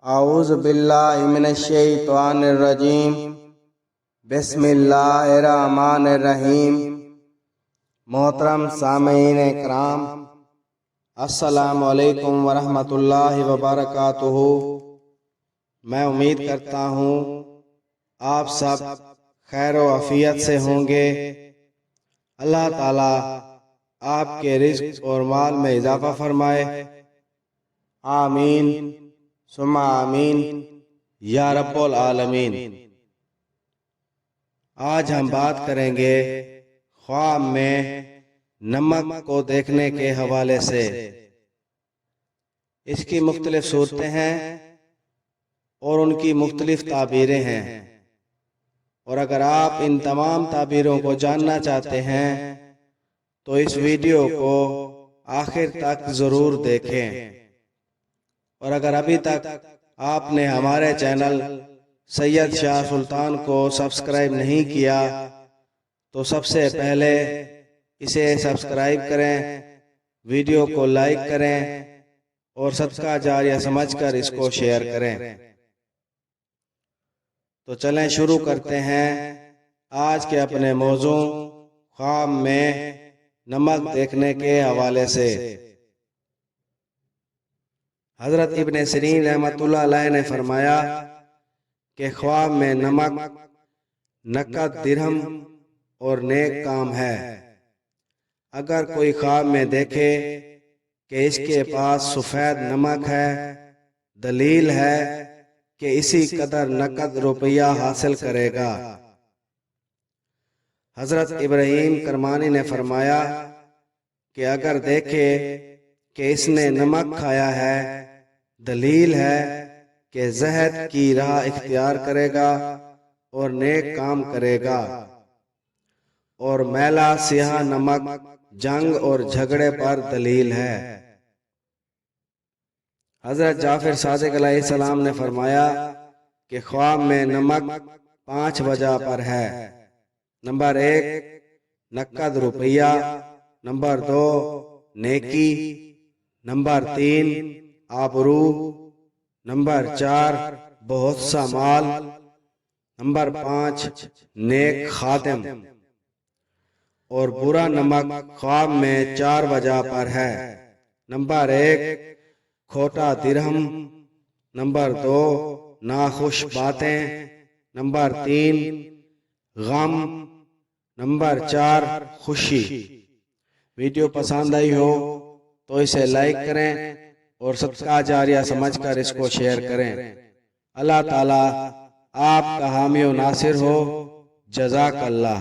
اعوذ باللہ من الشیطان الرجیم بسم اللہ الرحمن الرحیم۔ محترم سامعین کرام، السلام علیکم ورحمۃ اللہ وبرکاتہ۔ میں امید کرتا ہوں آپ سب خیر و عافیت سے ہوں گے۔ اللہ تعالیٰ آپ کے رزق اور مال میں اضافہ فرمائے، آمین ثم آمین یا رب العالمین۔ آج ہم بات کریں گے خواب میں نمک کو دیکھنے کے حوالے سے۔ اس کی مختلف صورتیں ہیں اور ان کی مختلف تعبیریں ہیں، اور اگر آپ ان تمام تعبیروں کو جاننا چاہتے ہیں تو اس ویڈیو کو آخر تک ضرور دیکھیں، اور اگر ابھی تک آپ نے ہمارے چینل سید شاہ سلطان کو سبسکرائب نہیں کیا تو سب سے پہلے اسے سبسکرائب کریں، ویڈیو کو لائک کریں اور صدقہ جاریہ سمجھ کر اس کو شیئر کریں۔ تو چلیں شروع کرتے ہیں آج کے اپنے موضوع خواب میں نمک دیکھنے کے حوالے سے۔ حضرت ابن سیرین رحمۃ اللہ علیہ نے فرمایا کہ خواب میں نمک نقد، درہم اور نیک کام ہے۔ اگر کوئی خواب میں دیکھے کہ اس کے پاس سفید نمک ہے، دلیل ہے کہ اسی قدر نقد روپیہ حاصل کرے گا۔ حضرت ابراہیم کرمانی نے فرمایا کہ اگر دیکھے کہ اس نے نمک کھایا ہے، دلیل ہے کہ زہد کی راہ اختیار کرے گا اور نیک کام کرے گا۔ اور میلا سیاہ نمک جنگ اور جھگڑے پر دلیل ہے۔ حضرت جعفر صادق علیہ السلام نے فرمایا کہ خواب میں نمک 5 وجہ پر ہے۔ نمبر 1 نقد روپیہ، نمبر 2 نیکی، نمبر 3 آبرو، نمبر 4 بہت سا مال، نمبر 5 نیک خادم۔ اور برا نمک خواب میں 4 وجہ پر ہے۔ نمبر 1 کھوٹا درہم، نمبر 2 ناخوش باتیں، نمبر 3 غم، نمبر 4 خوشی۔ ویڈیو پسند آئی ہو تو اسے لائک کریں اور صدقہ جاریہ سمجھ کر اس کو شیئر کریں۔ اللہ تعالیٰ آپ کا حامی و ناصر ہو۔ جزاک اللہ۔